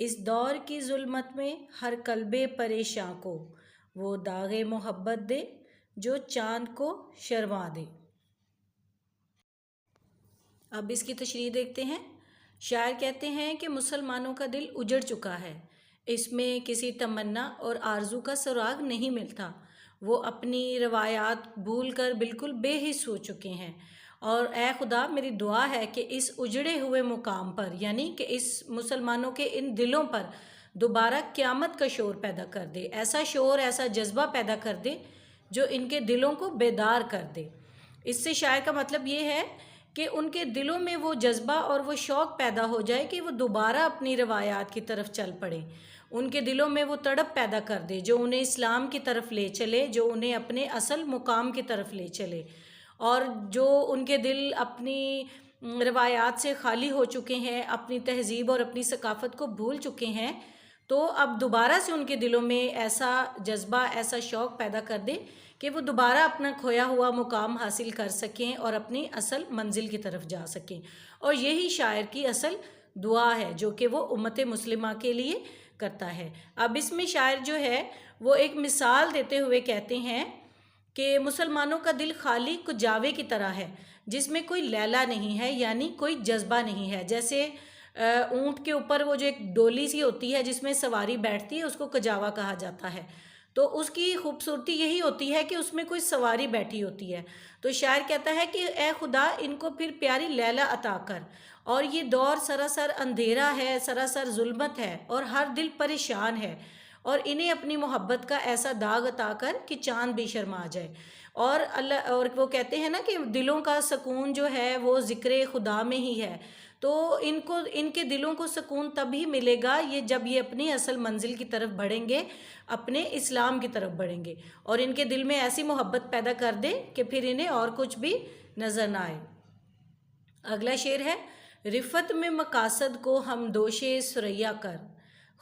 اس دور کی ظلمت میں ہر قلب پریشاں کو وہ داغ محبت دے جو چاند کو شرما دے۔ اب اس کی تشریح دیکھتے ہیں۔ شاعر کہتے ہیں کہ مسلمانوں کا دل اجڑ چکا ہے، اس میں کسی تمنا اور آرزو کا سراغ نہیں ملتا۔ وہ اپنی روایات بھول کر بالکل بے حس ہو چکے ہیں، اور اے خدا میری دعا ہے کہ اس اجڑے ہوئے مقام پر، یعنی کہ اس مسلمانوں کے ان دلوں پر دوبارہ قیامت کا شور پیدا کر دے، ایسا شور، ایسا جذبہ پیدا کر دے جو ان کے دلوں کو بیدار کر دے۔ اس سے شاعر کا مطلب یہ ہے کہ ان کے دلوں میں وہ جذبہ اور وہ شوق پیدا ہو جائے کہ وہ دوبارہ اپنی روایات کی طرف چل پڑیں، ان کے دلوں میں وہ تڑپ پیدا کر دے جو انہیں اسلام کی طرف لے چلے، جو انہیں اپنے اصل مقام کی طرف لے چلے۔ اور جو ان کے دل اپنی روایات سے خالی ہو چکے ہیں، اپنی تہذیب اور اپنی ثقافت کو بھول چکے ہیں، تو اب دوبارہ سے ان کے دلوں میں ایسا جذبہ، ایسا شوق پیدا کر دے کہ وہ دوبارہ اپنا کھویا ہوا مقام حاصل کر سکیں اور اپنی اصل منزل کی طرف جا سکیں۔ اور یہی شاعر کی اصل دعا ہے جو کہ وہ امت مسلمہ کے لیے کرتا ہے۔ اب اس میں شاعر جو ہے وہ ایک مثال دیتے ہوئے کہتے ہیں کہ مسلمانوں کا دل خالی کجاوے کی طرح ہے جس میں کوئی لیلا نہیں ہے، یعنی کوئی جذبہ نہیں ہے۔ جیسے اونٹ کے اوپر وہ جو ایک ڈولی سی ہوتی ہے جس میں سواری بیٹھتی ہے، اس کو کجاوا کہا جاتا ہے۔ تو اس کی خوبصورتی یہی ہوتی ہے کہ اس میں کوئی سواری بیٹھی ہوتی ہے۔ تو شاعر کہتا ہے کہ اے خدا ان کو پھر پیاری لیلا عطا کر، اور یہ دور سراسر اندھیرا ہے، سراسر ظلمت ہے، اور ہر دل پریشان ہے، اور انہیں اپنی محبت کا ایسا داغ عطا کر کہ چاند بھی شرما جائے۔ اور وہ کہتے ہیں نا کہ دلوں کا سکون جو ہے وہ ذکر خدا میں ہی ہے۔ تو ان کے دلوں کو سکون تب ہی ملے گا جب یہ اپنی اصل منزل کی طرف بڑھیں گے، اپنے اسلام کی طرف بڑھیں گے، اور ان کے دل میں ایسی محبت پیدا کر دے کہ پھر انہیں اور کچھ بھی نظر نہ آئے۔ اگلا شعر ہے، رفت میں مقاصد کو ہم دوشے ثریا کر،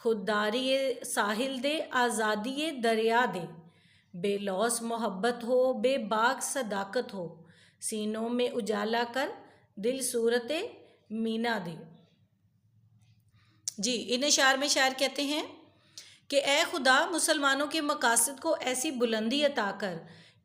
خودداری ساحل دے آزادی دریا دے، بے لوث محبت ہو بے باک صداقت ہو، سینوں میں اجالا کر دل صورت مینا دے۔ جی، ان اشعار میں شاعر کہتے ہیں کہ اے خدا مسلمانوں کے مقاصد کو ایسی بلندی عطا کر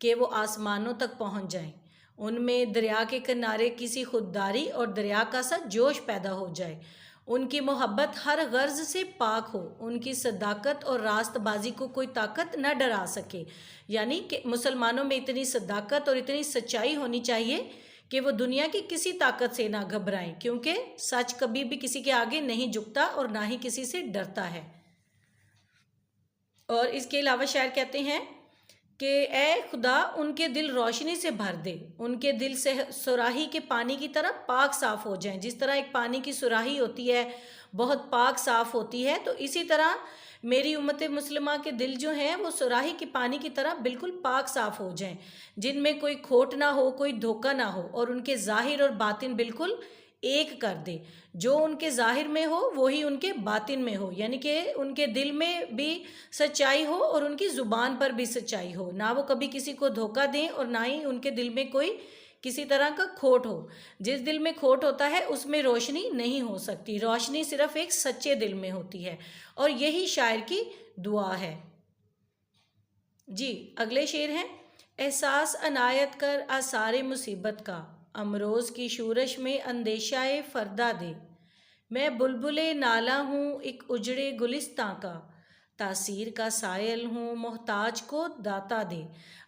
کہ وہ آسمانوں تک پہنچ جائیں، ان میں دریا کے کنارے کسی خودداری اور دریا کا سا جوش پیدا ہو جائے، ان کی محبت ہر غرض سے پاک ہو، ان کی صداقت اور راست بازی کو کوئی طاقت نہ ڈرا سکے۔ یعنی کہ مسلمانوں میں اتنی صداقت اور اتنی سچائی ہونی چاہیے کہ وہ دنیا کی کسی طاقت سے نہ گھبرائیں، کیونکہ سچ کبھی بھی کسی کے آگے نہیں جھکتا اور نہ ہی کسی سے ڈرتا ہے۔ اور اس کے علاوہ شاعر کہتے ہیں کہ اے خدا ان کے دل روشنی سے بھر دے، ان کے دل سے سراہی کے پانی کی طرح پاک صاف ہو جائیں۔ جس طرح ایک پانی کی سراہی ہوتی ہے بہت پاک صاف ہوتی ہے، تو اسی طرح میری امت مسلمہ کے دل جو ہیں وہ سراہی کے پانی کی طرح بالکل پاک صاف ہو جائیں، جن میں کوئی کھوٹ نہ ہو، کوئی دھوکہ نہ ہو، اور ان کے ظاہر اور باطن بالکل ایک کر دے۔ جو ان کے ظاہر میں ہو وہی ان کے باطن میں ہو، یعنی کہ ان کے دل میں بھی سچائی ہو اور ان کی زبان پر بھی سچائی ہو، نہ وہ کبھی کسی کو دھوکہ دیں اور نہ ہی ان کے دل میں کوئی کسی طرح کا کھوٹ ہو۔ جس دل میں کھوٹ ہوتا ہے اس میں روشنی نہیں ہو سکتی، روشنی صرف ایک سچے دل میں ہوتی ہے، اور یہی شاعر کی دعا ہے۔ جی، اگلے شعر ہیں، احساس عنایت کر آثار مصیبت کا، امروز کی شورش میں اندیشہ فردا دے، میں بلبل نالہ ہوں ایک اجڑے گلستاں کا، تاثیر کا سائل ہوں محتاج کو داتا دے۔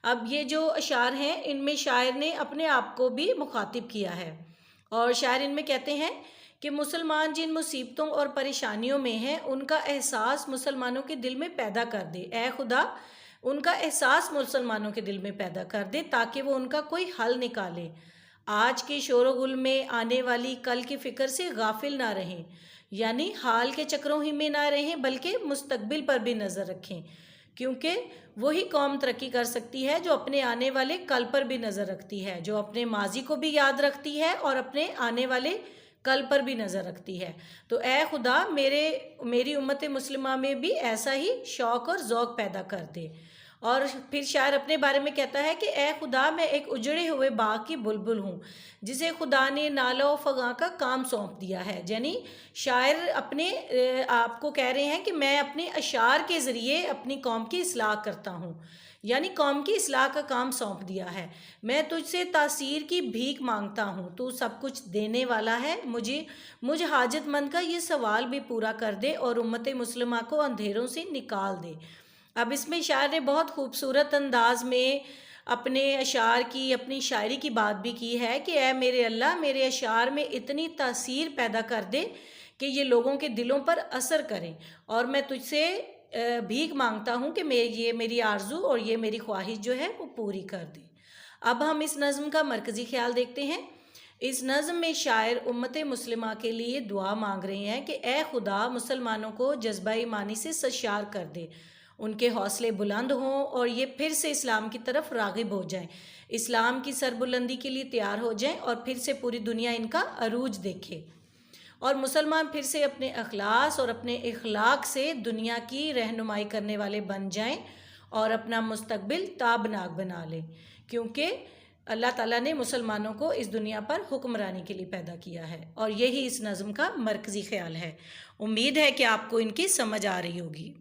اب یہ جو اشعار ہیں ان میں شاعر نے اپنے آپ کو بھی مخاطب کیا ہے، اور شاعر ان میں کہتے ہیں کہ مسلمان جن مصیبتوں اور پریشانیوں میں ہیں ان کا احساس مسلمانوں کے دل میں پیدا کر دے، اے خدا ان کا احساس مسلمانوں کے دل میں پیدا کر دے تاکہ وہ ان کا کوئی حل نکالے، آج کے شور و غل میں آنے والی کل کی فکر سے غافل نہ رہیں، یعنی حال کے چکروں ہی میں نہ رہیں بلکہ مستقبل پر بھی نظر رکھیں، کیونکہ وہی قوم ترقی کر سکتی ہے جو اپنے آنے والے کل پر بھی نظر رکھتی ہے، جو اپنے ماضی کو بھی یاد رکھتی ہے اور اپنے آنے والے کل پر بھی نظر رکھتی ہے۔ تو اے خدا میری امت مسلمہ میں بھی ایسا ہی شوق اور ذوق پیدا کر دے۔ اور پھر شاعر اپنے بارے میں کہتا ہے کہ اے خدا میں ایک اجڑے ہوئے باغ کی بلبل ہوں جسے خدا نے نالا و فغاں کا کام سونپ دیا ہے. یعنی شاعر اپنے آپ کو کہہ رہے ہیں کہ میں اپنے اشعار کے ذریعے اپنی قوم کی اصلاح کرتا ہوں، یعنی قوم کی اصلاح کا کام سونپ دیا ہے. میں تجھ سے تاثیر کی بھیک مانگتا ہوں، تو سب کچھ دینے والا ہے. مجھ حاجت مند کا یہ سوال بھی پورا کر دے اور امت مسلمہ کو اندھیروں سے نکال دے. اب اس میں شاعر نے بہت خوبصورت انداز میں اپنے اشعار کی، اپنی شاعری کی بات بھی کی ہے کہ اے میرے اللہ، میرے اشعار میں اتنی تاثیر پیدا کر دے کہ یہ لوگوں کے دلوں پر اثر کریں، اور میں تجھ سے بھیک مانگتا ہوں کہ یہ میری آرزو اور یہ میری خواہش جو ہے وہ پوری کر دے. اب ہم اس نظم کا مرکزی خیال دیکھتے ہیں. اس نظم میں شاعر امت مسلمہ کے لیے دعا مانگ رہے ہیں کہ اے خدا، مسلمانوں کو جذبہ ایمانی سے سرشار کر دے، ان کے حوصلے بلند ہوں اور یہ پھر سے اسلام کی طرف راغب ہو جائیں، اسلام کی سربلندی کے لیے تیار ہو جائیں اور پھر سے پوری دنیا ان کا عروج دیکھے، اور مسلمان پھر سے اپنے اخلاص اور اپنے اخلاق سے دنیا کی رہنمائی کرنے والے بن جائیں اور اپنا مستقبل تابناک بنا لیں، کیونکہ اللہ تعالیٰ نے مسلمانوں کو اس دنیا پر حکمرانی کے لیے پیدا کیا ہے. اور یہی اس نظم کا مرکزی خیال ہے. امید ہے کہ آپ کو ان کی سمجھ آ رہی ہوگی.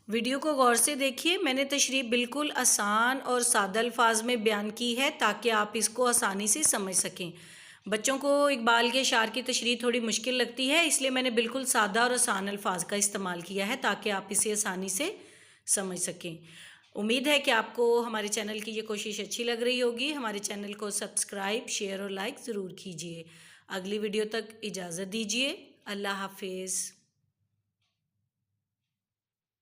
ویڈیو کو غور سے دیکھیے. میں نے تشریح بالکل آسان اور سادہ الفاظ میں بیان کی ہے تاکہ آپ اس کو آسانی سے سمجھ سکیں. بچوں کو اقبال کے اشعار کی تشریح تھوڑی مشکل لگتی ہے، اس لیے میں نے بالکل سادہ اور آسان الفاظ کا استعمال کیا ہے تاکہ آپ اسے آسانی سے سمجھ سکیں. امید ہے کہ آپ کو ہمارے چینل کی یہ کوشش اچھی لگ رہی ہوگی. ہمارے چینل کو سبسکرائب، شیئر اور لائک ضرور کیجیے. اگلی ویڈیو تک اجازت دیجیے. اللہ حافظ.